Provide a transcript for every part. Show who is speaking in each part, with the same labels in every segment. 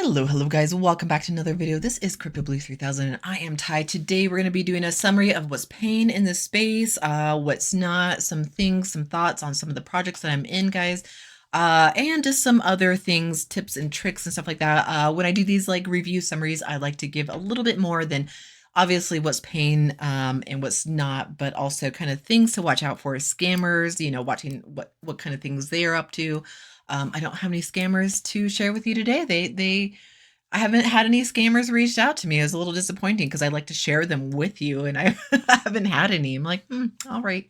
Speaker 1: Hello guys, welcome back to another video. This is CryptoBlue 3000 and I am Ty. Today we're going to be doing a summary of what's paying in this space, what's not, some things, some thoughts on some of the projects that I'm in, guys, and just some other things, tips and tricks and stuff like that. When I do these like review summaries, I like to give a little bit more than obviously what's paying and what's not, but also kind of things to watch out for, scammers, watching what kind of things they are up to. I don't have any scammers to share with you today. I haven't had any scammers reached out to me. It was a little disappointing because I like to share them with you, and I haven't had any. I'm like, all right.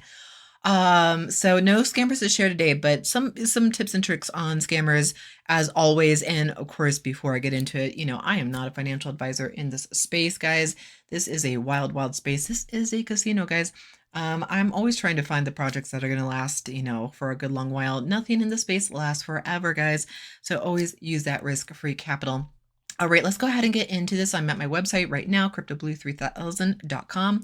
Speaker 1: So no scammers to share today, but some tips and tricks on scammers as always. And of course, before I get into it, I am not a financial advisor in this space, guys. This is a wild space. This is a casino, guys. I'm always trying to find the projects that are going to last, for a good long while. Nothing in the space lasts forever, guys. So always use that risk-free capital. All right, let's go ahead and get into this. I'm at my website right now, cryptoblue3000.com.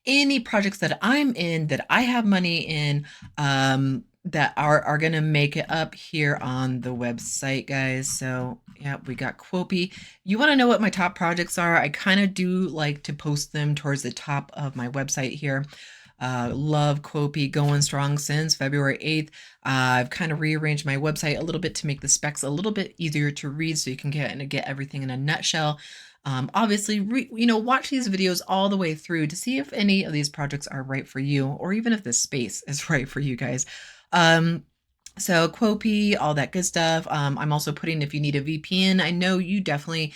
Speaker 1: Any projects that I'm in that I have money in that are going to make it up here on the website, guys. So yeah, we got Quopi. You want to know what my top projects are? I kind of do like to post them towards the top of my website here. Love Kopi, going strong since February 8th. I've kind of rearranged my website a little bit to make the specs a little bit easier to read so you can get everything in a nutshell. Obviously, watch these videos all the way through to see if any of these projects are right for you, or even if this space is right for you guys. So Quopi, all that good stuff. I'm also putting, if you need a VPN, I know you definitely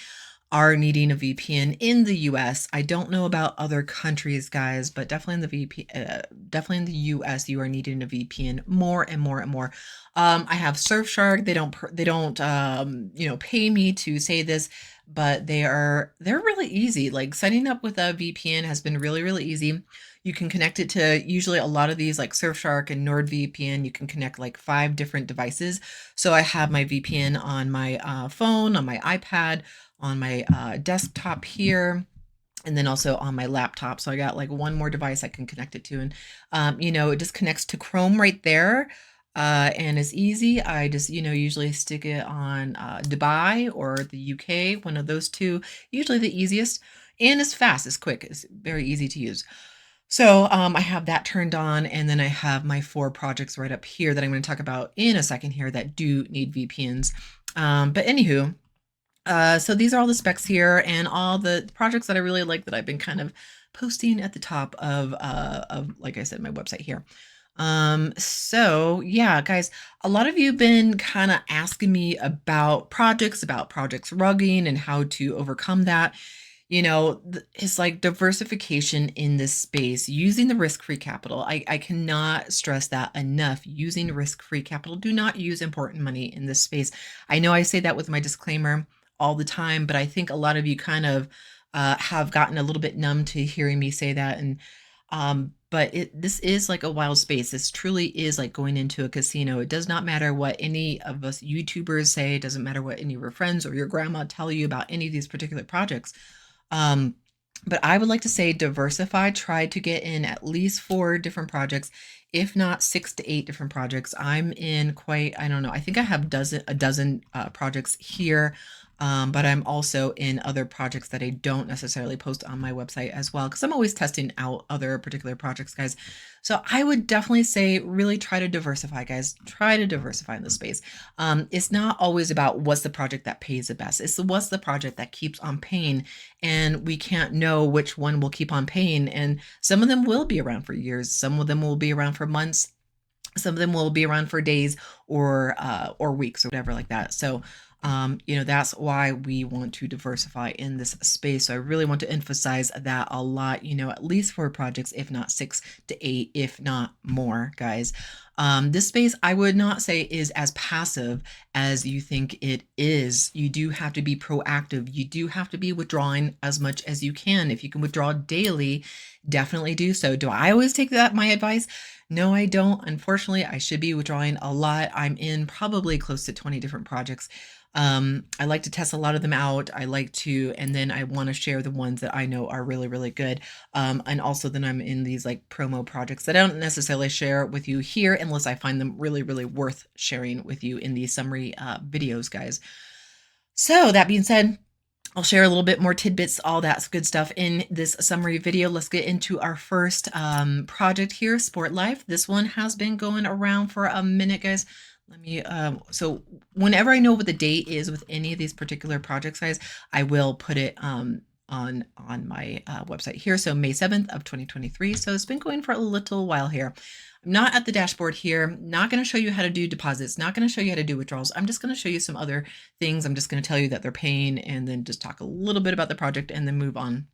Speaker 1: are needing a VPN in the US. I don't know about other countries, guys, but definitely in the US, you are needing a VPN more and more and more. I have Surfshark. They don't pay me to say this, but they're really easy. Like signing up with a VPN has been really easy. You can connect it to usually a lot of these like Surfshark and NordVPN. You can connect like 5 different devices. So I have my VPN on my phone, on my iPad, on my desktop here, and then also on my laptop. So I got like one more device I can connect it to. And, it just connects to Chrome right there. And it's easy. I just, usually stick it on Dubai or the UK, one of those two, usually the easiest. And it's fast, it's quick, it's very easy to use. So I have that turned on, and then I have my 4 projects right up here that I'm going to talk about in a second here that do need VPNs. But anywho, so these are all the specs here and all the projects that I really like that I've been kind of posting at the top of like I said, my website here. So yeah, guys, a lot of you have been kind of asking me about projects rugging and how to overcome that. It's like diversification in this space, using the risk-free capital. I cannot stress that enough. Using risk-free capital. Do not use important money in this space. I know I say that with my disclaimer all the time, but I think a lot of you kind of have gotten a little bit numb to hearing me say that. And but this is like a wild space. This truly is like going into a casino. It does not matter what any of us YouTubers say. It doesn't matter what any of your friends or your grandma tell you about any of these particular projects. But I would like to say diversify. Try to get in at least 4 different projects, if not 6 to 8 different projects. I'm in I don't know. I think I have a dozen projects here. But I'm also in other projects that I don't necessarily post on my website as well, because I'm always testing out other particular projects, guys. So I would definitely say really try to diversify, guys. Try to diversify in the space. It's not always about what's the project that pays the best. It's what's the project that keeps on paying, and we can't know which one will keep on paying. And some of them will be around for years. Some of them will be around for months. Some of them will be around for days or weeks or whatever like that. So that's why we want to diversify in this space. So I really want to emphasize that a lot, at least 4 projects, if not 6 to 8, if not more, guys. This space, I would not say is as passive as you think it is. You do have to be proactive. You do have to be withdrawing as much as you can. If you can withdraw daily, definitely do so. Do I always take my advice? No, I don't. Unfortunately, I should be withdrawing a lot. I'm in probably close to 20 different projects. I like to test a lot of them out. And then I want to share the ones that I know are really good. And also then I'm in these like promo projects that I don't necessarily share with you here unless I find them really worth sharing with you in these summary videos, guys. So that being said, I'll share a little bit more tidbits, all that good stuff in this summary video. Let's get into our first project here, SportLife. This one has been going around for a minute, guys. Let me, so whenever I know what the date is with any of these particular projects, guys, I will put it on my website here. So May 7th of 2023. So it's been going for a little while here. I'm not at the dashboard here, not going to show you how to do deposits, not going to show you how to do withdrawals. I'm just going to show you some other things. I'm just going to tell you that they're paying and then just talk a little bit about the project and then move on.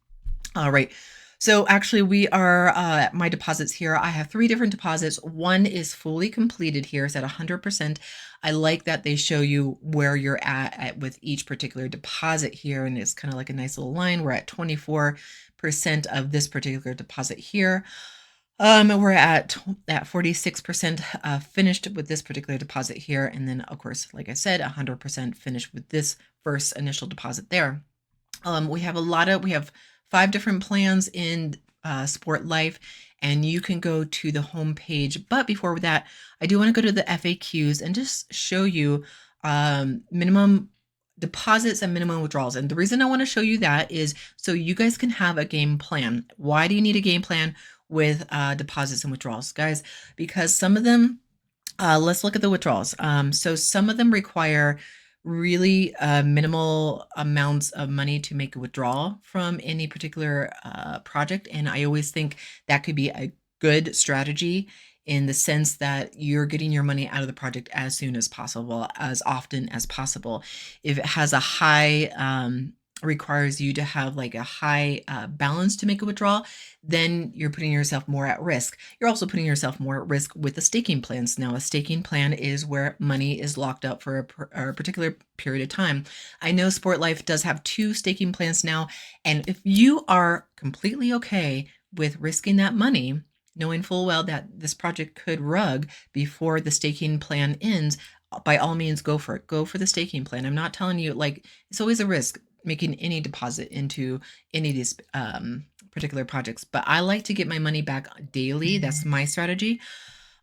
Speaker 1: All right. So actually we are at my deposits here. I have 3 different deposits. One is fully completed here. It's at 100%. I like that they show you where you're at with each particular deposit here. And it's kind of like a nice little line. We're at 24% of this particular deposit here. We're at 46% finished with this particular deposit here. And then of course, like I said, 100% finished with this first initial deposit there. We have 5 different plans in SportLife, and you can go to the home page. But before that, I do want to go to the FAQs and just show you minimum deposits and minimum withdrawals. And the reason I want to show you that is so you guys can have a game plan. Why do you need a game plan with deposits and withdrawals, guys? Because some of them, let's look at the withdrawals. So some of them require really minimal amounts of money to make a withdrawal from any particular project. And I always think that could be a good strategy in the sense that you're getting your money out of the project as soon as possible, as often as possible. If it has a high, requires you to have like a high balance to make a withdrawal, then you're putting yourself more at risk. You're also putting yourself more at risk with the staking plans. Now, a staking plan is where money is locked up for a particular period of time. I know SportLife does have 2 staking plans now, and if you are completely okay with risking that money, knowing full well that this project could rug before the staking plan ends, by all means, go for it. Go for the staking plan. I'm not telling you, like, it's always a risk making any deposit into any of these particular projects, but I like to get my money back daily. That's my strategy.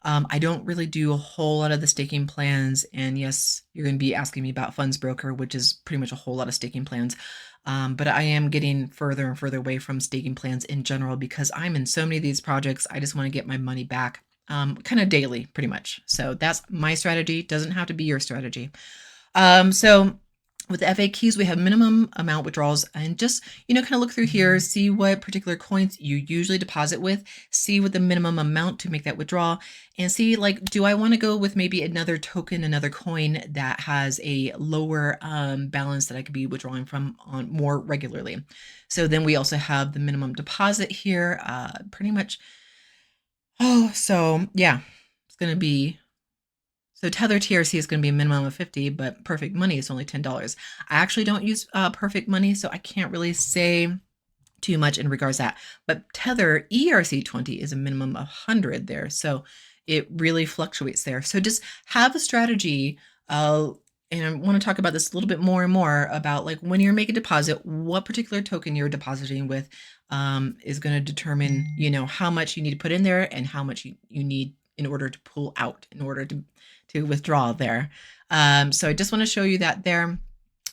Speaker 1: I don't really do a whole lot of the staking plans. And yes, you're going to be asking me about Funds Broker, which is pretty much a whole lot of staking plans. But I am getting further and further away from staking plans in general because I'm in so many of these projects. I just want to get my money back kind of daily, pretty much. So that's my strategy. Doesn't have to be your strategy. So with the FAQs, we have minimum amount withdrawals, and just, kind of look through here, see what particular coins you usually deposit with, see what the minimum amount to make that withdrawal, and see, like, do I want to go with maybe another token, another coin that has a lower balance that I could be withdrawing from on more regularly. So then we also have the minimum deposit here, pretty much. So yeah, it's going to be, so Tether TRC is going to be a minimum of 50, but Perfect Money is only $10. I actually don't use Perfect Money, so I can't really say too much in regards to that. But Tether ERC20 is a minimum of 100 there, so it really fluctuates there. So just have a strategy, and I want to talk about this a little bit more and more about, like, when you're making a deposit, what particular token you're depositing with is going to determine, how much you need to put in there and how much you need in order to pull out, in order to withdraw there. So I just want to show you that there.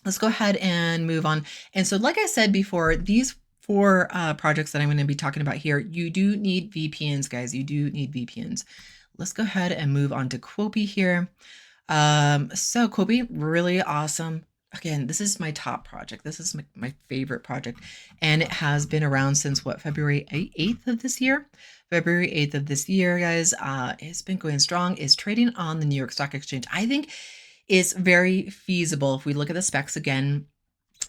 Speaker 1: Let's go ahead and move on. And so, like I said before, these 4 projects that I'm going to be talking about here, you do need VPNs, guys. You do need VPNs. Let's go ahead and move on to Quopi here. So Kopi, really awesome. Again, this is my top project. This is my favorite project. And it has been around since what, February 8th of this year? February 8th of this year, guys. It's been going strong. It's trading on the New York Stock Exchange. I think it's very feasible. If we look at the specs again,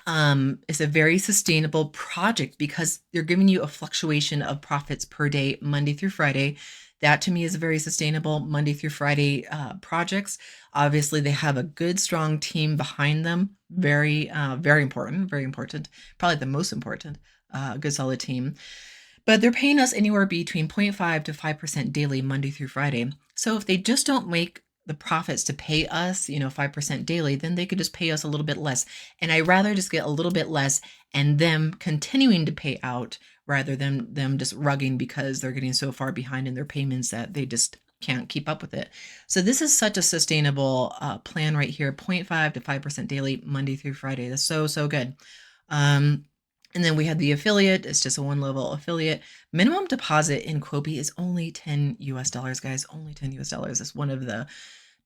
Speaker 1: it's a very sustainable project because they're giving you a fluctuation of profits per day, Monday through Friday. That to me is a very sustainable Monday through Friday projects. Obviously, they have a good, strong team behind them. Very, very important, very important. Probably the most important, good, solid team. But they're paying us anywhere between 0.5 to 5% daily, Monday through Friday. So if they just don't make the profits to pay us, 5% daily, then they could just pay us a little bit less. And I'd rather just get a little bit less and them continuing to pay out rather than them just rugging because they're getting so far behind in their payments that they just can't keep up with it. So this is such a sustainable plan right here, 0.5 to 5% daily, Monday through Friday. That's so, so good. And then we have the affiliate. It's just a one level affiliate. Minimum deposit in Quopi is only $10 guys, only $10. It's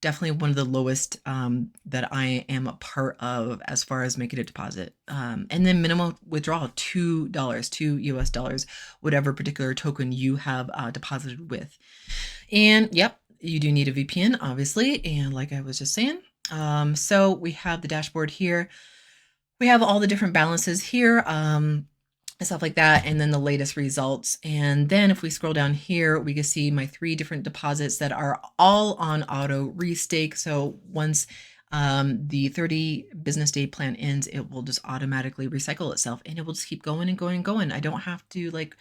Speaker 1: definitely one of the lowest that I am a part of as far as making a deposit. And then minimum withdrawal, $2, $2, whatever particular token you have deposited with. And yep, you do need a VPN, obviously. And like I was just saying, so we have the dashboard here. We have all the different balances here, and stuff like that, and then the latest results. And then if we scroll down here, we can see my 3 different deposits that are all on auto restake. So once the 30 business day plan ends, it will just automatically recycle itself, and it will just keep going and going and going. I don't have to like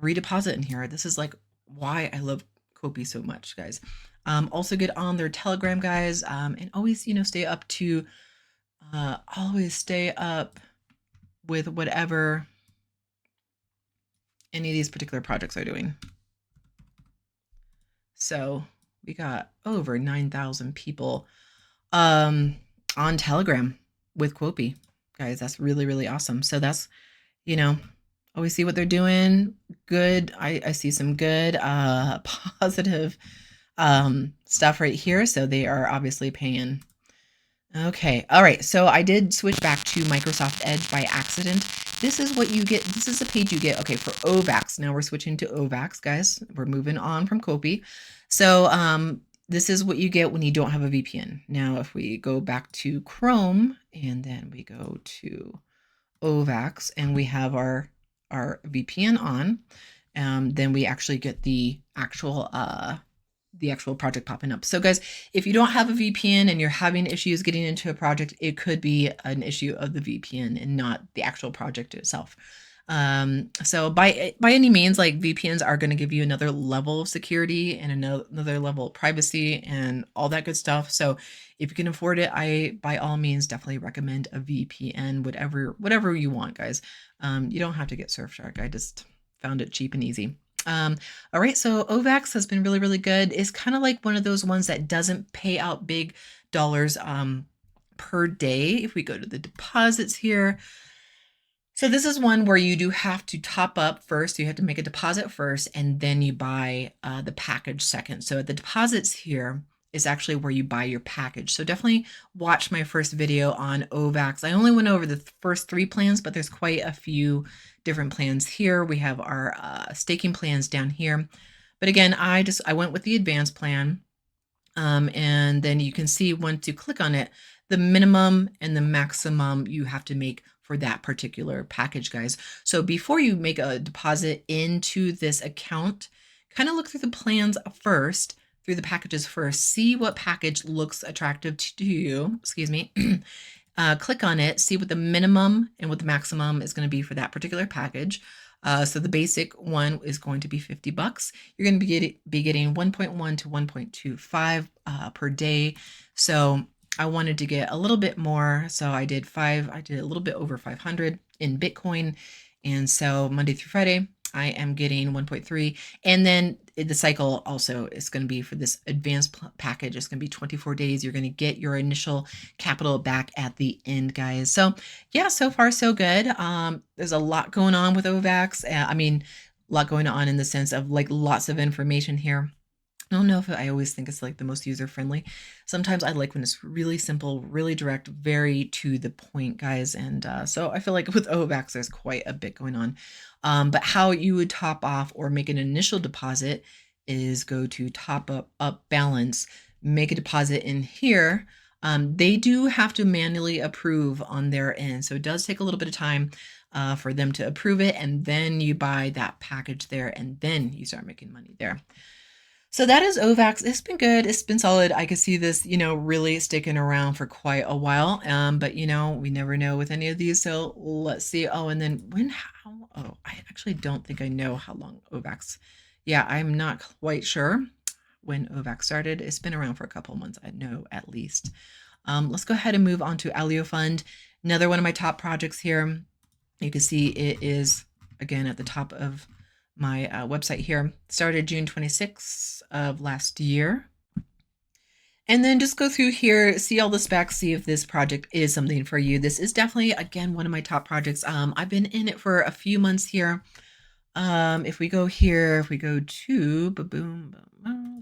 Speaker 1: redeposit in here. This is like why I love Kopi so much, guys. Also get on their Telegram, guys, and always, stay up to always stay up with whatever any of these particular projects are doing. So we got over 9,000 people on Telegram with Quopi, guys. That's really, really awesome. So that's, always see what they're doing. Good. I see some good positive stuff right here. So they are obviously paying. Okay. All right. So I did switch back to Microsoft Edge by accident. This is what you get. This is the page you get. Okay. For Ovax. Now we're switching to Ovax, guys. We're moving on from Kopi. So, this is what you get when you don't have a VPN. Now, if we go back to Chrome and then we go to Ovax and we have our VPN on, then we actually get the actual project popping up. So guys, if you don't have a VPN and you're having issues getting into a project, it could be an issue of the VPN and not the actual project itself. So by any means, like VPNs are going to give you another level of security and another level of privacy and all that good stuff. So if you can afford it, I by all means definitely recommend a VPN, whatever you want, guys. You don't have to get Surfshark. I just found it cheap and easy. All right, so Ovax has been really, really good. It's kind of like one of those ones that doesn't pay out big dollars per day. If we go to the deposits here, so this is one where you do have to top up first. You have to make a deposit first, and then you buy the package second. So at the deposits here is actually where you buy your package. So definitely watch my first video on Ovax. I only went over the first 3 plans, but there's quite a few different plans here. We have our staking plans down here. But again, I went with the advanced plan. And then you can see once you click on it, the minimum and the maximum you have to make for that particular package, guys. So before you make a deposit into this account, kind of look through the plans first, through the packages first, see what package looks attractive to you, excuse me. Click on it, see what the minimum and what the maximum is going to be for that particular package. So the basic one is going to be $50. You're going to be getting 1.1 to 1.25 per day. So I wanted to get a little bit more. So I did a little bit over 500 in Bitcoin. And so Monday through Friday, I am getting 1.3. And then the cycle also is going to be for this advanced package. It's going to be 24 days. You're going to get your initial capital back at the end, guys. So yeah, so far so good. There's a lot going on with Ovax. I mean, a lot going on in the sense of like lots of information here. I don't know if I always think it's like the most user-friendly. Sometimes I like when it's really simple, really direct, very to the point, guys. And so I feel like with Ovax, there's quite a bit going on. But how you would top off or make an initial deposit is go to top up balance, make a deposit in here. They do have to manually approve on their end. So it does take a little bit of time for them to approve it. And then you buy that package there and then you start making money there. So that is Ovax. It's been good. It's been solid. I could see this, really sticking around for quite a while. But we never know with any of these. So let's see. Oh, and then I actually don't think I know how long Ovax. Yeah, I'm not quite sure when Ovax started. It's been around for a couple of months, I know at least. Let's go ahead and move on to AleoFund. Another one of my top projects here. You can see it is again at the top of my website here. Started June 26th of last year. And then just go through here, see all the specs, see if this project is something for you. This is definitely, again, one of my top projects. I've been in it for a few months here. If we go here, if we go to boom,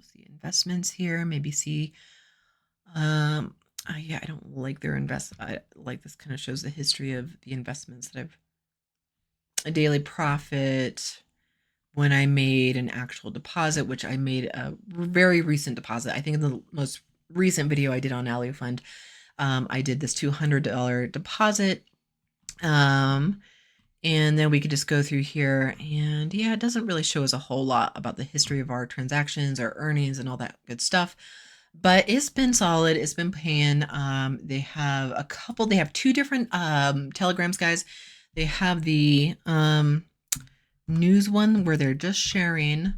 Speaker 1: see investments here, maybe see, yeah, I don't like their I like this kind of shows the history of the investments that a daily profit when I made an actual deposit, which I made a very recent deposit. I think in the most recent video I did on AleoFund, I did this $200 deposit. And then we could just go through here, and yeah, it doesn't really show us a whole lot about the history of our transactions, our earnings, and all that good stuff. But it's been solid. It's been paying. They have two different telegrams, guys. They have the news one where they're just sharing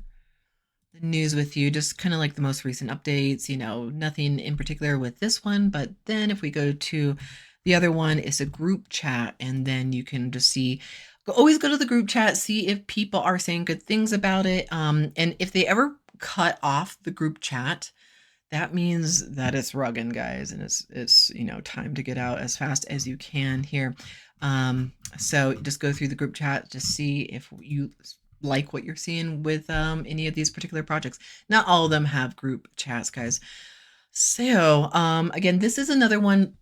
Speaker 1: the news with you, just kind of like the most recent updates, nothing in particular with this one. But then if we go to the other one, it's a group chat, and then you can just see, always go to the group chat, see if people are saying good things about it. And if they ever cut off the group chat, that means that it's rugging, guys, and it's time to get out as fast as you can here. So just go through the group chat to see if you like what you're seeing with any of these particular projects. Not all of them have group chats, guys. So again, this is another one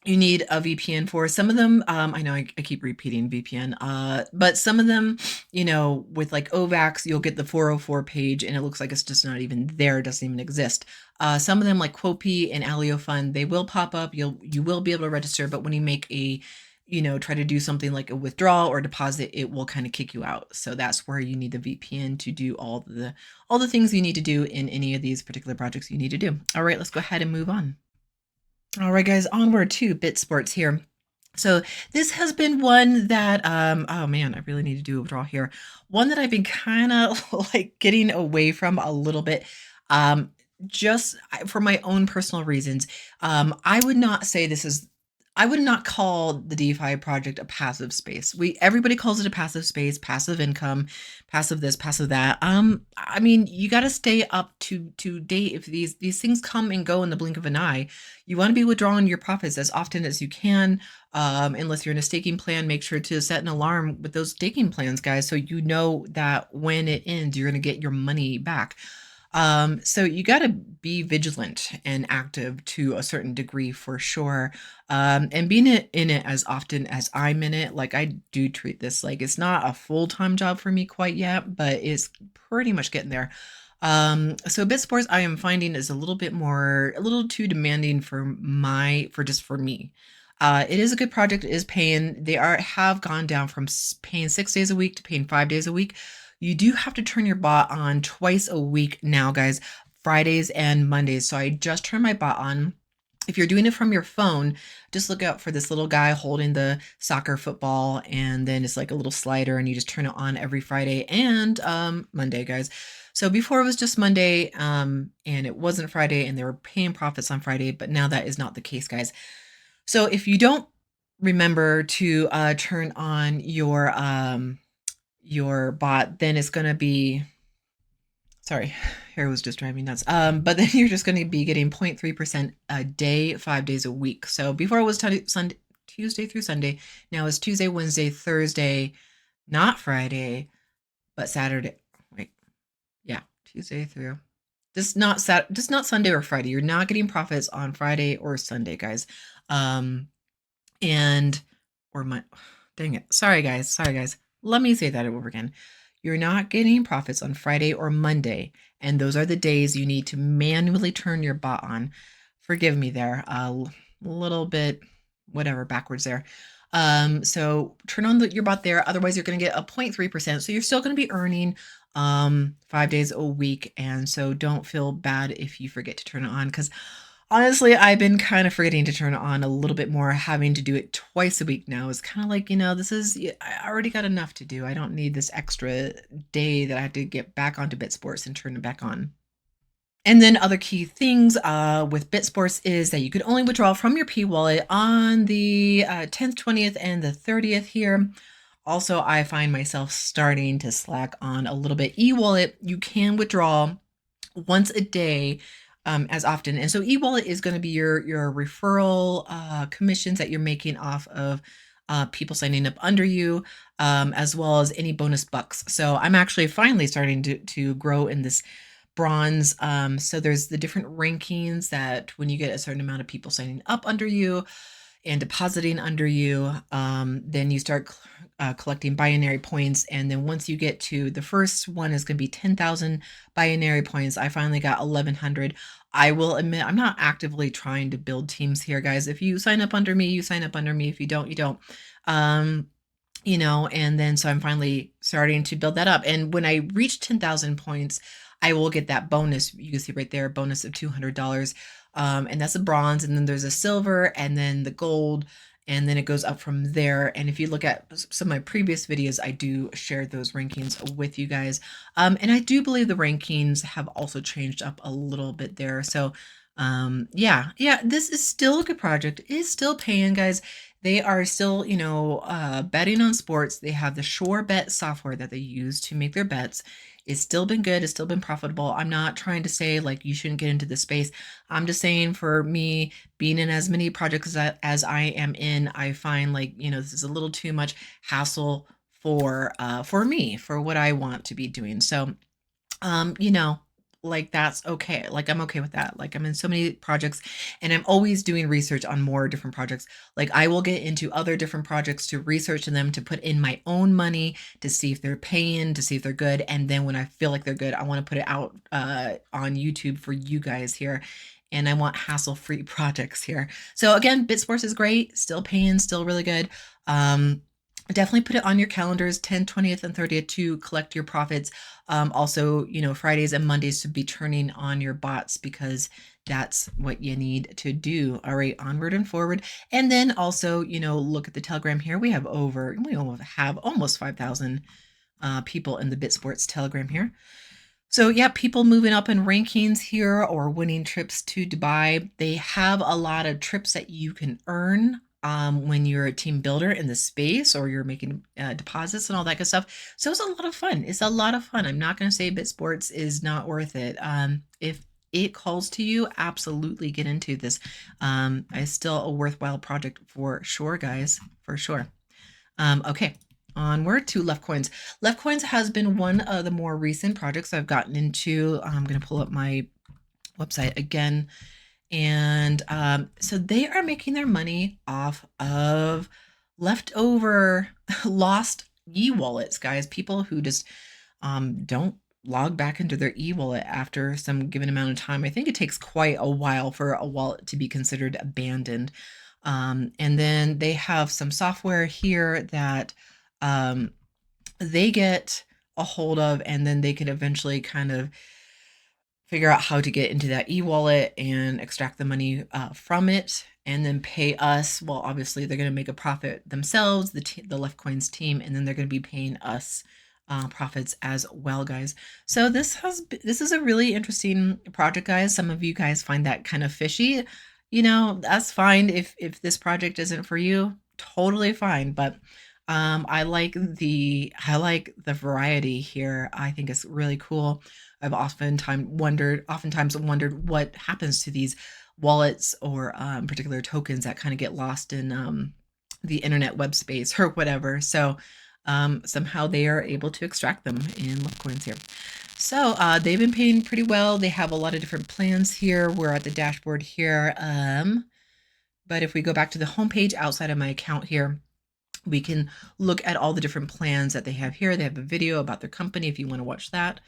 Speaker 1: you need a VPN for. Some of them, I know I keep repeating VPN, but some of them, with like Ovax, you'll get the 404 page and it looks like it's just not even there, doesn't even exist. Some of them like Kopi and AleoFund, they will pop up. You will be able to register, but when you make a, try to do something like a withdrawal or deposit, it will kind of kick you out. So that's where you need the VPN to do all the things you need to do in any of these particular projects you need to do. All right, let's go ahead and move on. All right, guys, onward to BitSports here. So this has been one that, oh man, I really need to do a withdrawal here. One that I've been kind of like getting away from a little bit, just for my own personal reasons. I would not say I would not call the DeFi project a passive space. Everybody calls it a passive space, passive income, passive this, passive that. I mean, you got to stay up to date. If these things come and go in the blink of an eye, you want to be withdrawing your profits as often as you can. Unless you're in a staking plan, make sure to set an alarm with those staking plans, guys, so you know that when it ends, you're going to get your money back. So you got to be vigilant and active to a certain degree for sure. And being in it as often as I'm in it, like I do treat this like it's not a full-time job for me quite yet, but it's pretty much getting there. So BitSports I am finding is a little too demanding for me. It is a good project. It is paying. They have gone down from paying 6 days a week to paying 5 days a week. You do have to turn your bot on twice a week now, guys, Fridays and Mondays. So I just turned my bot on. If you're doing it from your phone, just look out for this little guy holding the soccer football, and then it's like a little slider, and you just turn it on every Friday and Monday, guys. So before it was just Monday, and it wasn't Friday, and they were paying profits on Friday, but now that is not the case, guys. So if you don't remember to turn on your bot, then it's going to be, sorry, hair was just driving me nuts. But then you're just going to be getting 0.3% a day, 5 days a week. So before it was Tuesday through Sunday. Now it's Tuesday, Wednesday, Thursday, not Friday, but Saturday. Wait, yeah, Tuesday through. Just not Sunday or Friday. You're not getting profits on Friday or Sunday, guys. Dang it. Sorry, guys. Let me say that over again. You're not getting profits on Friday or Monday, and those are the days you need to manually turn your bot on. Forgive me there, a little bit, whatever, backwards there. So turn on your bot there. Otherwise, you're going to get a 0.3%. So you're still going to be earning 5 days a week. And so don't feel bad if you forget to turn it on, because honestly, I've been kind of forgetting to turn it on a little bit more. Having to do it twice a week now is kind of like, I already got enough to do. I don't need this extra day that I have to get back onto BitSports and turn it back on. And then other key things with BitSports is that you could only withdraw from your P wallet on the 10th, 20th, and the 30th here. Also, I find myself starting to slack on a little bit. E-wallet, you can withdraw once a day, as often. And so e-wallet is going to be your referral commissions that you're making off of people signing up under you, as well as any bonus bucks. So I'm actually finally starting to grow in this bronze. So there's the different rankings that when you get a certain amount of people signing up under you and depositing under you, then you start collecting binary points. And then once you get to the first one is going to be 10,000 binary points. I finally got 1,100. I will admit I'm not actively trying to build teams here, guys. If you sign up under me, you sign up under me. If you don't, you don't. And then so I'm finally starting to build that up. And when I reach 10,000 points, I will get that bonus. You can see right there, bonus of $200. And that's a bronze. And then there's a silver and then the gold. And then it goes up from there. And if you look at some of my previous videos, I do share those rankings with you guys. And I do believe the rankings have also changed up a little bit there. So yeah, this is still a good project. It is still paying, guys. They are still, betting on sports. They have the Sure Bet software that they use to make their bets. It's still been good. It's still been profitable. I'm not trying to say like you shouldn't get into this space. I'm just saying for me being in as many projects as I am in, I find like, this is a little too much hassle for me, for what I want to be doing. So, like that's okay. Like I'm okay with that. Like I'm in so many projects and I'm always doing research on more different projects. Like I will get into other different projects to research them, to put in my own money, to see if they're paying, to see if they're good. And then when I feel like they're good, I want to put it out on YouTube for you guys here. And I want hassle-free projects here. So again, BitSports is great, still paying, still really good. Definitely put it on your calendars, 10th, 20th, and 30th to collect your profits. Also, Fridays and Mondays to be turning on your bots because that's what you need to do. All right, onward and forward. And then also, look at the Telegram here. We have almost 5,000 people in the BitSports Telegram here. So yeah, people moving up in rankings here or winning trips to Dubai. They have a lot of trips that you can earn when you're a team builder in the space or you're making deposits and all that good stuff. So it's a lot of fun. It's a lot of fun. I'm not going to say BitSports is not worth it. If it calls to you, absolutely get into this. It's still a worthwhile project for sure, guys, for sure. Okay. Onward to Leftcoins. Leftcoins has been one of the more recent projects I've gotten into. I'm going to pull up my website again. And so they are making their money off of leftover lost e-wallets, guys. People who just don't log back into their e-wallet after some given amount of time. I think it takes quite a while for a wallet to be considered abandoned. And then they have some software here that they get a hold of, and then they can eventually kind of figure out how to get into that e-wallet and extract the money from it and then pay us. Well, obviously they're going to make a profit themselves, the Leftcoins team, and then they're going to be paying us profits as well, guys. So this is a really interesting project, guys. Some of you guys find that kind of fishy. That's fine. If this project isn't for you, totally fine. But I like the variety here. I think it's really cool. I've oftentimes wondered what happens to these wallets or particular tokens that kind of get lost in the internet web space or whatever. So somehow they are able to extract them in Leftcoins here. So they've been paying pretty well. They have a lot of different plans here. We're at the dashboard here. But if we go back to the homepage outside of my account here, we can look at all the different plans that they have here. They have a video about their company if you want to watch that.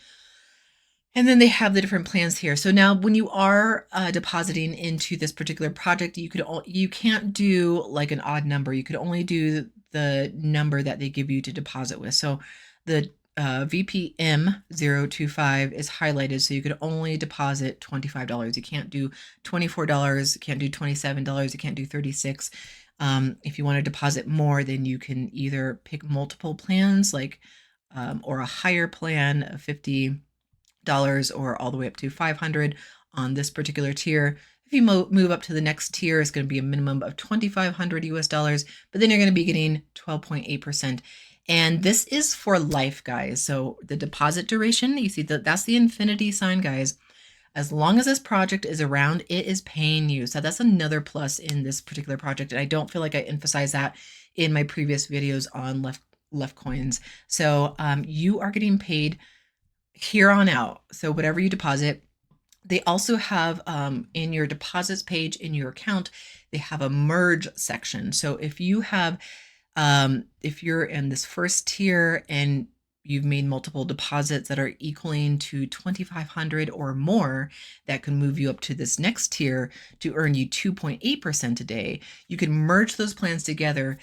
Speaker 1: And then they have the different plans here. So now when you are depositing into this particular project, you can't do like an odd number. You could only do the number that they give you to deposit with. So the VPM 025 is highlighted, so you could only deposit $25. You can't do $24, you can't do $27, you can't do $36. If you want to deposit more, then you can either pick multiple plans, like or a higher plan of $50 or all the way up to $500 on this particular tier. If you move up to the next tier, it's going to be a minimum of $2,500 US, but then you're going to be getting 12.8%. And this is for life, guys. So the deposit duration, you see that's the infinity sign, guys. As long as this project is around, it is paying you. So that's another plus in this particular project. And I don't feel like I emphasized that in my previous videos on Leftcoins. So you are getting paid here on out. So whatever you deposit. They also have in your deposits page in your account, they have a merge section. So if you have, if you're in this first tier and you've made multiple deposits that are equaling to 2,500 or more, that can move you up to this next tier to earn you 2.8% a day. You can merge those plans together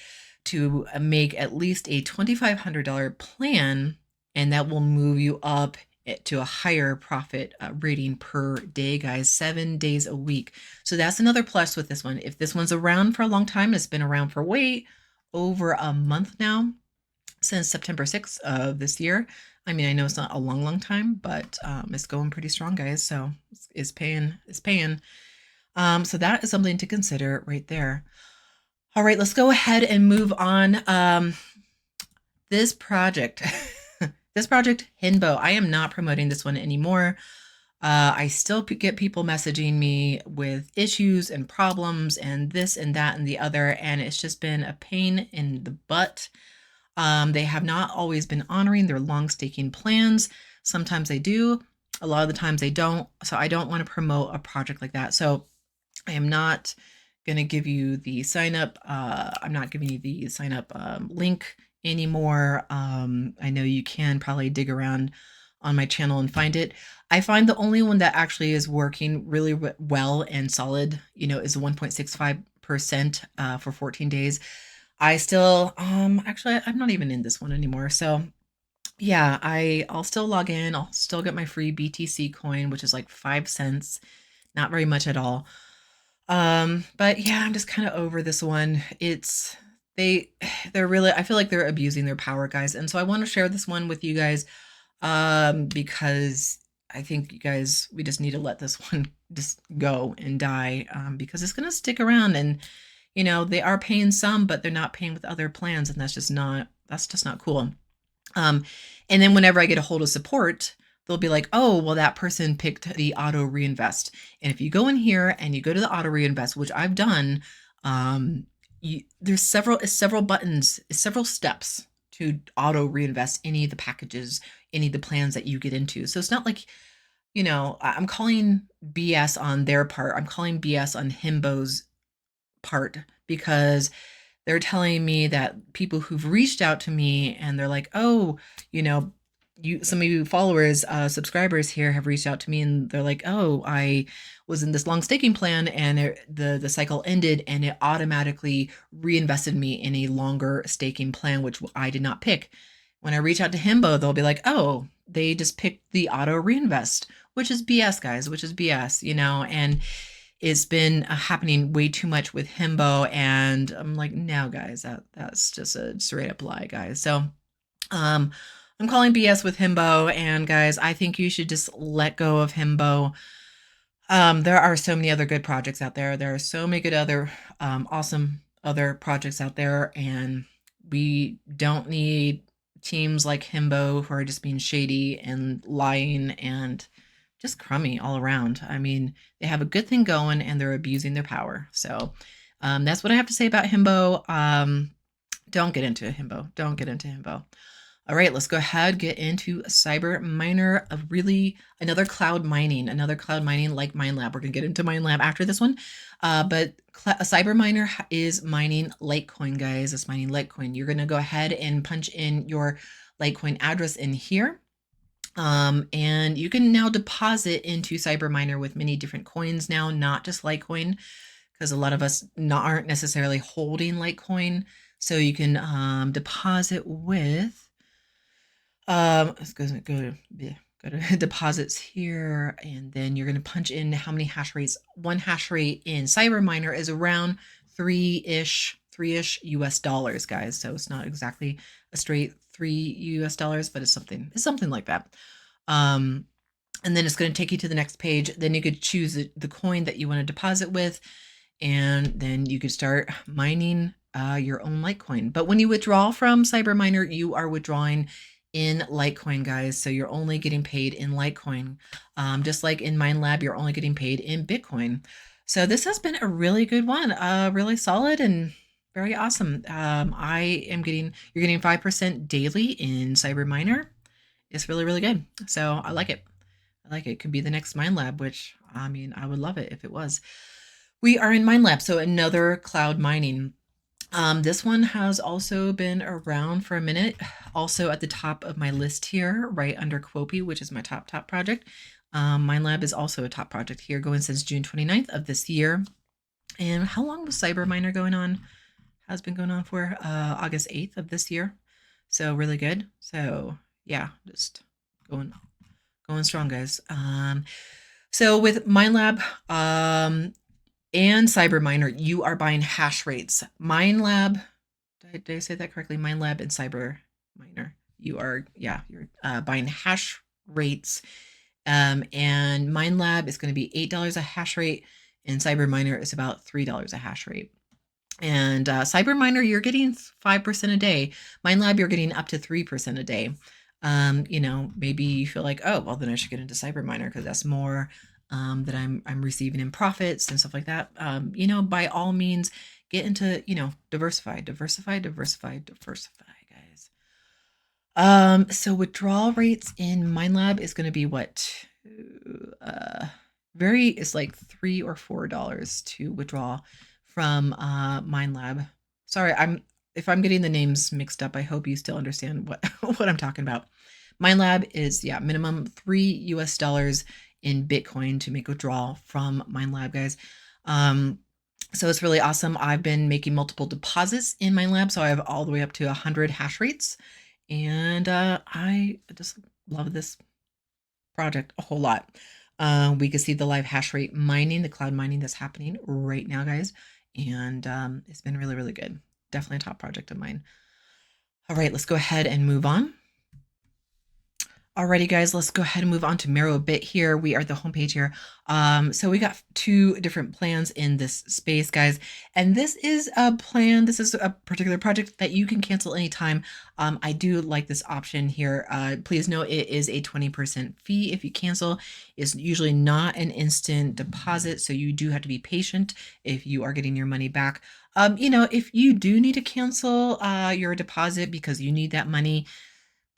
Speaker 1: to make at least a $2,500 plan, and that will move you up to a higher profit rating per day, guys, 7 days a week. So that's another plus with this one. If this one's around for a long time, it's been around for way over a month now, since September 6th of this year. I mean, I know it's not a long time, but it's going pretty strong, guys. So it's paying. So that is something to consider right there. All right, let's go ahead and move on. This project, this project, Hembo, I am not promoting this one anymore. I still get people messaging me with issues and problems and this and that and the other, and it's just been a pain in the butt. They have not always been honoring their long staking plans. Sometimes they do, a lot of the times they don't. So I don't want to promote a project like that. So I am not going to give you the sign up. I'm not giving you the sign up link anymore. I know you can probably dig around on my channel and find it. I find the only one that actually is working really well and solid, is 1.65% for 14 days. I still, actually, I'm not even in this one anymore. So yeah, I'll still log in. I'll still get my free BTC coin, which is like 5 cents, not very much at all. But yeah, I'm just kind of over this one. They're really, I feel like they're abusing their power, guys. And so I want to share this one with you guys, because I think you guys, we just need to let this one just go and die, because it's going to stick around. And, they are paying some, but they're not paying with other plans. And that's just not cool. And then whenever I get a hold of support, they'll be like, oh, well, that person picked the auto reinvest. And if you go in here and you go to the auto reinvest, which I've done, there's several buttons, several steps to auto reinvest any of the packages, any of the plans that you get into. So it's not like, I'm calling BS on their part. I'm calling BS on Hembo's part, because they're telling me that people who've reached out to me and they're like, oh, some of you followers, subscribers here have reached out to me and they're like, oh, I was in this long staking plan and the cycle ended and it automatically reinvested me in a longer staking plan, which I did not pick. When I reach out to Hembo, they'll be like, oh, they just picked the auto reinvest, which is BS, guys, which is BS, and it's been happening way too much with Hembo. And I'm like, no, guys, that's just a straight up lie, guys. So, I'm calling BS with Hembo, and guys, I think you should just let go of Hembo. There are so many other good projects out there. There are so many good other, awesome other projects out there, and we don't need teams like Hembo who are just being shady and lying and just crummy all around. I mean, they have a good thing going and they're abusing their power. So that's what I have to say about Hembo. Don't get into Hembo. Don't get into Hembo. All right, let's go ahead, get into CyberMiner, another cloud mining like MineLab. We're gonna get into MineLab after this one. But CyberMiner is mining Litecoin, guys. It's mining Litecoin. You're gonna go ahead and punch in your Litecoin address in here. And you can now deposit into CyberMiner with many different coins now, not just Litecoin, because a lot of us aren't necessarily holding Litecoin. So you can deposit with, let's go to deposits here, and then you're going to punch in how many hash rates. One hash rate in CyberMiner is around three-ish US dollars, guys. So it's not exactly a straight $3 US, but it's something like that. And then it's going to take you to the next page. Then you could choose the coin that you want to deposit with, and then you could start mining your own Litecoin. But when you withdraw from CyberMiner, you are withdrawing in Litecoin, guys. So you're only getting paid in Litecoin. Just like in MineLab, you're only getting paid in Bitcoin. So this has been a really good one, really solid and very awesome. You're getting 5% daily in CyberMiner. It's really, really good. So I like it. I like it. It could be the next MineLab, which I mean, I would love it if it was. We are in MineLab, so another cloud mining. This one has also been around for a minute. Also at the top of my list here, right under Quopi, which is my top project. MineLab is also a top project here, going since June 29th of this year. And how long was CyberMiner going on? Has been going on for August 8th of this year. So really good. So yeah, just going strong, guys. So with MineLab and CyberMiner, you are buying hash rates. MineLab, did I say that correctly? MineLab and CyberMiner, you're buying hash rates. And MineLab is going to be $8 a hash rate, and CyberMiner is about $3 a hash rate. And CyberMiner, you're getting 5% a day. MineLab, you're getting up to 3% a day. Maybe you feel like, oh, well, then I should get into CyberMiner because that's more that I'm receiving in profits and stuff like that. By all means, get into, diversify, guys. So withdrawal rates in MineLab is going to be what? It's like $3 or $4 to withdraw from MineLab. Sorry, if I'm getting the names mixed up, I hope you still understand what what I'm talking about. MineLab is minimum $3 in Bitcoin to make a withdrawal from MineLab, guys. So it's really awesome. I've been making multiple deposits in MineLab, so I have all the way up to 100 hash rates, and I just love this project a whole lot. We can see the live hash rate mining, the cloud mining that's happening right now, guys. And it's been really, really good. Definitely a top project of mine. All right, let's go ahead and move on. Alrighty, guys, let's go ahead and move on to Merobit here. We are at the homepage here. So we got two different plans in this space, guys. And this is a plan. This is a particular project that you can cancel anytime. I do like this option here. Please note it is a 20% fee if you cancel. It's usually not an instant deposit, so you do have to be patient if you are getting your money back. If you do need to cancel your deposit because you need that money,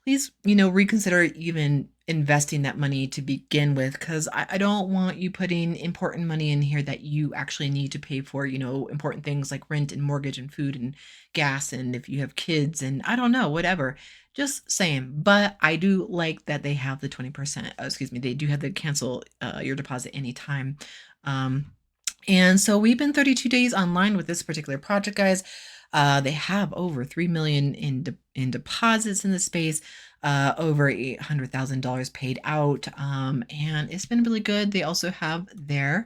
Speaker 1: please, reconsider even investing that money to begin with, because I don't want you putting important money in here that you actually need to pay for, important things like rent and mortgage and food and gas, and if you have kids and I don't know, whatever. Just saying. But I do like that they have the 20%, they do have the cancel your deposit anytime. And so we've been 32 days online with this particular project, guys. They have over 3 million in deposits in the space, over $800,000 paid out, and it's been really good. They also have their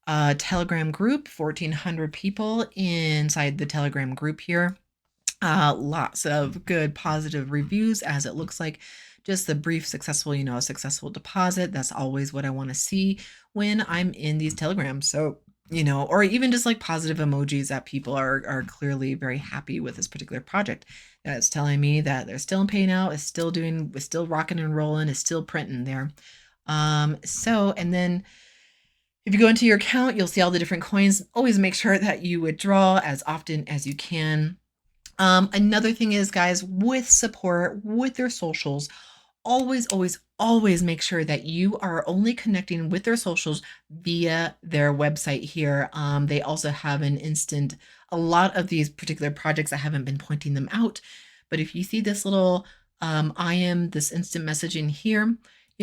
Speaker 1: Telegram group, 1,400 people inside the Telegram group here. Lots of good positive reviews, as it looks like. Just the brief successful, a successful deposit. That's always what I want to see when I'm in these Telegrams. So, or even just like positive emojis that people are clearly very happy with this particular project. That's telling me that they're still paying out, is still rocking and rolling, is still printing there. And then if you go into your account, you'll see all the different coins. Always make sure that you withdraw as often as you can. Another thing is, guys, with support, with their socials, always make sure that you are only connecting with their socials via their website here. They also have a lot of these particular projects, I haven't been pointing them out, but if you see this little this instant messaging here,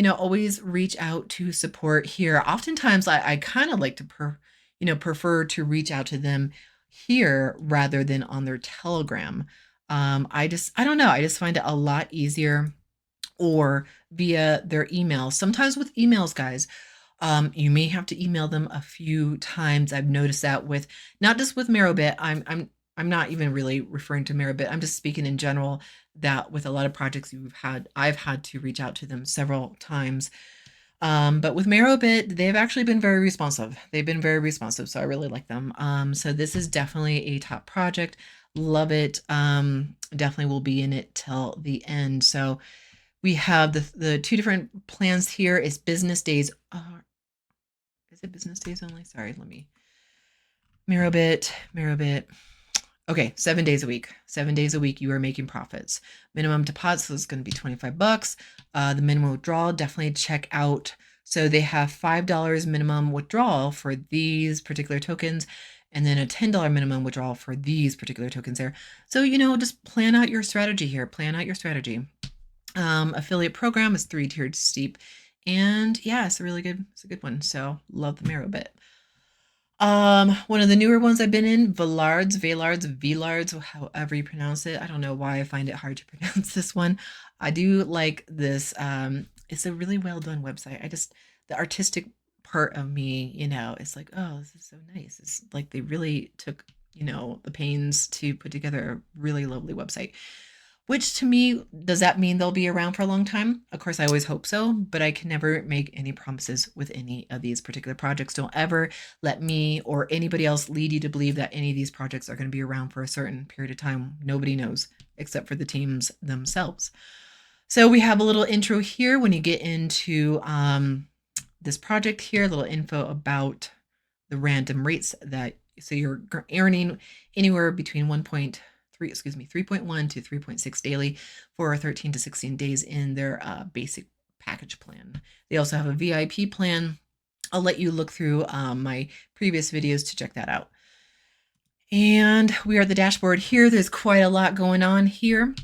Speaker 1: always reach out to support here. Oftentimes I kind of like to prefer to reach out to them here rather than on their Telegram. I don't know, I just find it a lot easier, or via their email. Sometimes with emails, guys, you may have to email them a few times. I've noticed that with not just with Merobit. I'm not even really referring to Merobit. I'm just speaking in general, that with a lot of projects I've had to reach out to them several times. But with Merobit, they've actually been very responsive. They've been very responsive, so I really like them. So this is definitely a top project. Love it. Definitely will be in it till the end. So we have the two different plans here. Is business days. Is it business days only? Sorry, let me. Merobit. Okay, 7 days a week. 7 days a week, you are making profits. Minimum deposit is going to be $25. The minimum withdrawal, definitely check out. So they have $5 minimum withdrawal for these particular tokens, and then a $10 minimum withdrawal for these particular tokens there. So, just plan out your strategy here. Plan out your strategy. Affiliate program is 3-tiered steep. And yeah, it's a good one. So love the Merobit. One of the newer ones I've been in, Velards, however you pronounce it. I don't know why I find it hard to pronounce this one. I do like this. It's a really well done website. The artistic part of me, it's like, oh, this is so nice. It's like they really took, the pains to put together a really lovely website. Which to me, does that mean they'll be around for a long time? Of course, I always hope so, but I can never make any promises with any of these particular projects. Don't ever let me or anybody else lead you to believe that any of these projects are going to be around for a certain period of time. Nobody knows except for the teams themselves. So we have a little intro here when you get into this project here, a little info about the random rates so you're earning anywhere between 3.1 to 3.6 daily for 13 to 16 days in their basic package plan. They also have a VIP plan. I'll let you look through my previous videos to check that out. And we are at the dashboard here. There's quite a lot going on here.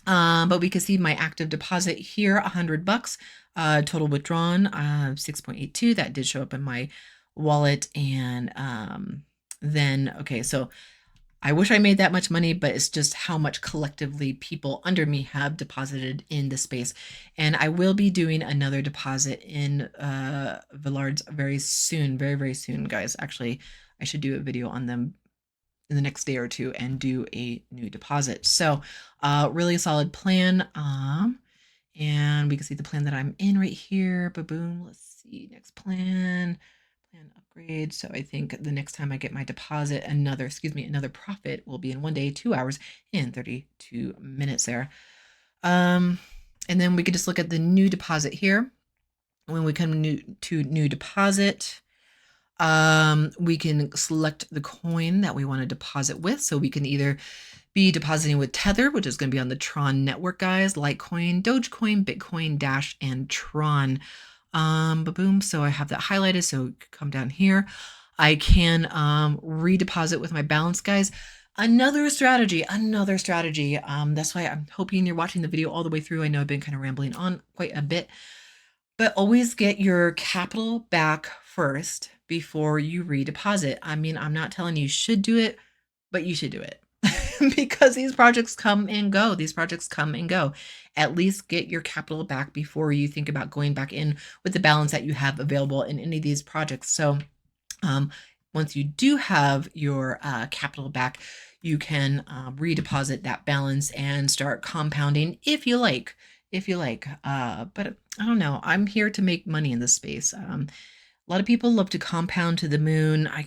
Speaker 1: But we can see my active deposit here, $100. Total withdrawn, 6.82. That did show up in my wallet. And then, okay, so I wish I made that much money, but it's just how much collectively people under me have deposited in the space. And I will be doing another deposit in Velards very soon, very, very soon, guys. Actually, I should do a video on them in the next day or two and do a new deposit. So really solid plan. And we can see the plan that I'm in right here. Ba-boom. Let's see, next plan upgrade. So I think the next time I get my deposit, another profit will be in 1 day, 2 hours, and 32 minutes there. And then we could just look at the new deposit here. When we come to new deposit, we can select the coin that we want to deposit with. So we can either be depositing with Tether, which is going to be on the Tron network, guys, Litecoin, Dogecoin, Bitcoin, Dash, and Tron. Boom. So I have that highlighted. So come down here. I can redeposit with my balance, guys. Another strategy. That's why I'm hoping you're watching the video all the way through. I know I've been kind of rambling on quite a bit, but always get your capital back first before you redeposit. I mean, I'm not telling you should do it, but you should do it. Because these projects come and go. At least get your capital back before you think about going back in with the balance that you have available in any of these projects. So once you do have your capital back, you can redeposit that balance and start compounding if you like. But I don't know. I'm here to make money in this space. A lot of people love to compound to the moon. I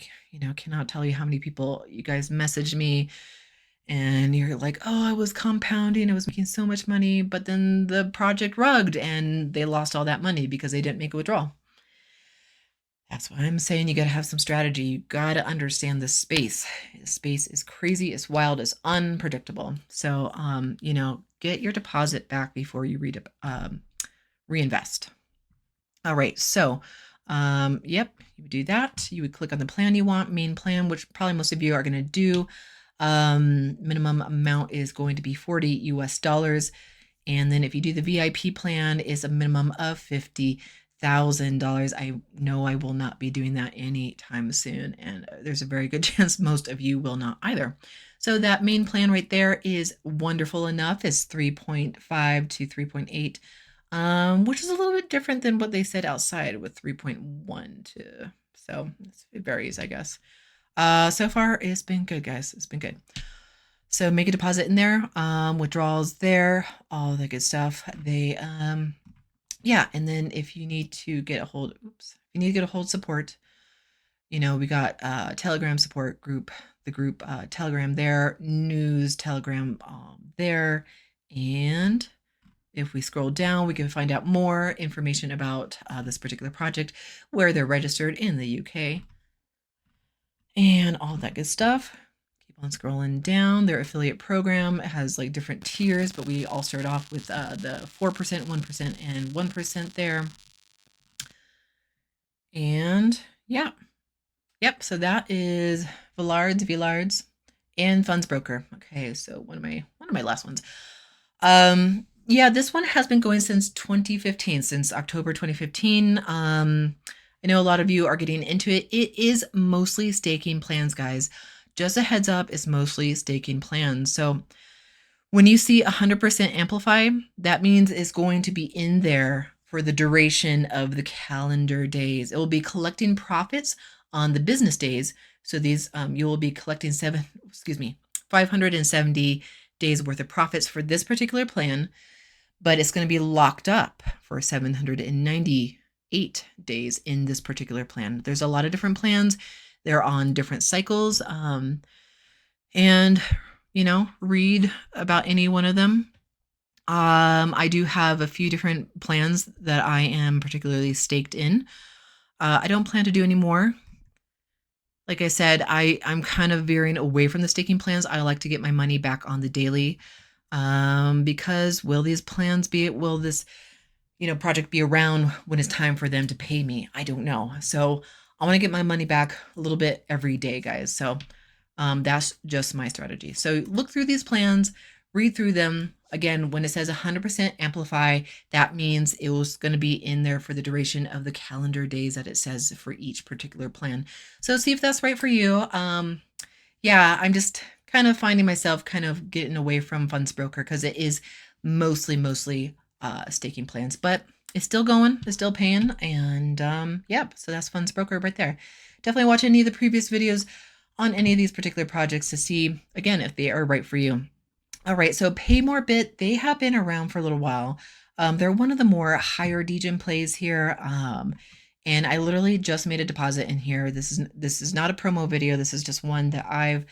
Speaker 1: cannot tell you how many people you guys message me and you're like, oh, I was compounding, I was making so much money, but then the project rugged and they lost all that money because they didn't make a withdrawal. That's why I'm saying you got to have some strategy. You got to understand the space. The space is crazy, it's wild, it's unpredictable. So, get your deposit back before you reinvest. All right, so yep, you would do that. You would click on the plan you want, main plan, which probably most of you are going to do. Minimum amount is going to be $40 US. And then if you do the VIP plan, is a minimum of $50,000. I know I will not be doing that anytime soon. And there's a very good chance most of you will not either. So that main plan right there is wonderful enough. It's 3.5 to 3.8, which is a little bit different than what they said outside with 3.1 to, so it varies, I guess. So far it's been good, guys. It's been good. So make a deposit in there, withdrawals there, all the good stuff. They, yeah. And then if you need to get a hold, support, You know, we got Telegram support group, the group Telegram there, news Telegram there, and if we scroll down, we can find out more information about this particular project, where they're registered in the UK, and all that good stuff. Keep on scrolling down. Their affiliate program has like different tiers, but we all start off with the 4%, 1%, and 1% there. And yeah, yep. So that is Velards, and Funds Broker. Okay, so one of my last ones. Yeah, this one has been going since 2015, since October 2015. I know a lot of you are getting into it. It is mostly staking plans, guys. Just a heads up, it's mostly staking plans. So when you see 100% amplify, that means it's going to be in there for the duration of the calendar days. It will be collecting profits on the business days. So these you will be collecting 570 days worth of profits for this particular plan, but it's going to be locked up for 798 days in this particular plan. There's a lot of different plans. They're on different cycles. And you know, read about any one of them. I do have a few different plans that I am particularly staked in. I don't plan to do any more. Like I said, I'm kind of veering away from the staking plans. I like to get my money back on the daily, because will this project be around when it's time for them to pay me? I don't know. So I want to get my money back a little bit every day, guys. So that's just my strategy. So look through these plans, read through them. Again, when it says 100% amplify, that means it was going to be in there for the duration of the calendar days that it says for each particular plan. So see if that's right for you. Yeah, I'm just kind of finding myself kind of getting away from Funds Broker because it is mostly staking plans, but it's still going, it's still paying. And yep, so that's Funds Broker right there. Definitely watch any of the previous videos on any of these particular projects to see, again, if they are right for you. All right, so Paymorebit, they have been around for a little while. They're one of the more higher degen plays here. And I literally just made a deposit in here. This is not a promo video. This is just one that I've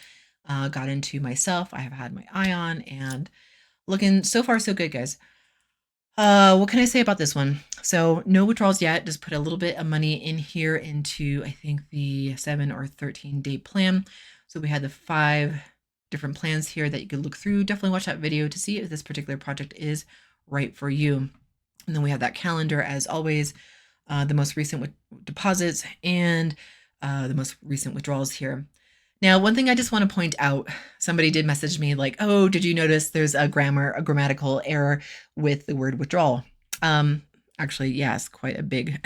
Speaker 1: got into myself. I have had my eye on, and looking so far so good, guys. What can I say about this one? So no withdrawals yet. Just put a little bit of money in here into, I think, the 7 or 13 day plan. So we had the 5 different plans here that you could look through. Definitely watch that video to see if this particular project is right for you. And then we have that calendar as always, the most recent deposits and the most recent withdrawals here. Now, one thing I just want to point out, somebody did message me like, oh, did you notice there's a grammatical error with the word withdrawal? Actually, yes, quite a big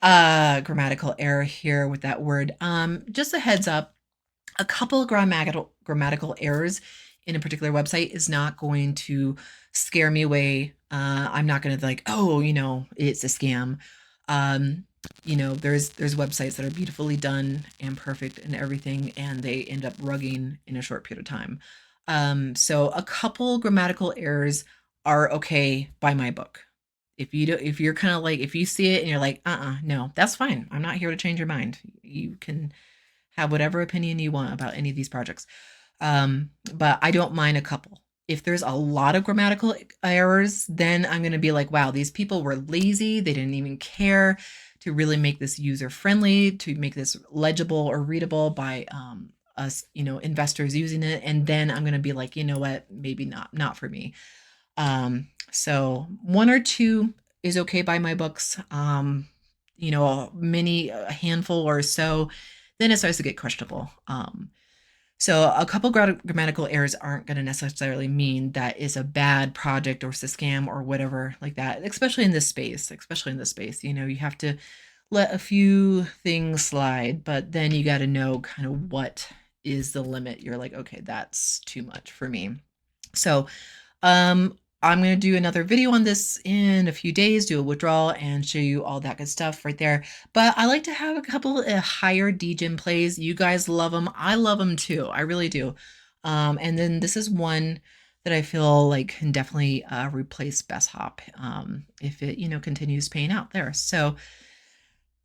Speaker 1: grammatical error here with that word. Just a heads up, a couple of grammatical errors in a particular website is not going to scare me away. I'm not going to like, oh, it's a scam. There's websites that are beautifully done and perfect and everything, and they end up rugging in a short period of time. So a couple grammatical errors are okay by my book. If you're kind of like, if you see it and you're like, no, that's fine. I'm not here to change your mind. You can have whatever opinion you want about any of these projects. But I don't mind a couple. If there's a lot of grammatical errors, then I'm going to be like, wow, these people were lazy. They didn't even care to really make this user friendly, to make this legible or readable by us, investors using it. And then I'm going to be like, you know what, maybe not for me. So 1 or 2 is okay by my books. A handful or so, then it starts to get questionable. So a couple grammatical errors aren't going to necessarily mean that it's a bad project or it's a scam or whatever like that, especially in this space. You have to let a few things slide, but then you got to know kind of what is the limit. You're like, okay, that's too much for me. So I'm going to do another video on this in a few days, do a withdrawal and show you all that good stuff right there. But I like to have a couple of higher degen plays. You guys love them. I love them too. I really do. And then this is one that I feel like can definitely replace Best Hop if it, continues paying out there. So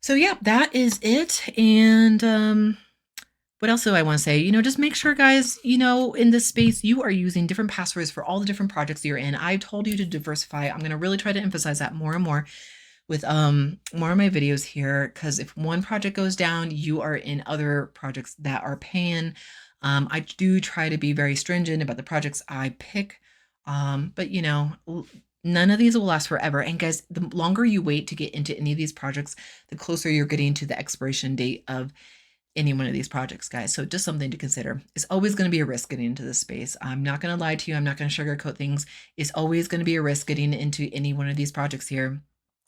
Speaker 1: So yeah, that is it. And what else do I want to say? Just make sure, guys, in this space, you are using different passwords for all the different projects you're in. I told you to diversify. I'm going to really try to emphasize that more and more with more of my videos here, because if one project goes down, you are in other projects that are paying. I do try to be very stringent about the projects I pick, but none of these will last forever. And guys, the longer you wait to get into any of these projects, the closer you're getting to the expiration date of any one of these projects, guys. So just something to consider. It's always going to be a risk getting into this space. I'm not going to lie to you. I'm not going to sugarcoat things. It's always going to be a risk getting into any one of these projects here.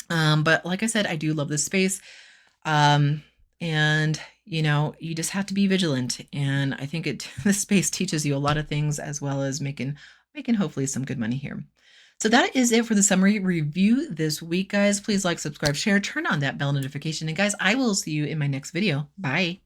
Speaker 1: But like I said, I do love this space. And you just have to be vigilant. And I think this space teaches you a lot of things, as well as making hopefully some good money here. So that is it for the summary review this week, guys. Please like, subscribe, share, turn on that bell notification. And guys, I will see you in my next video. Bye.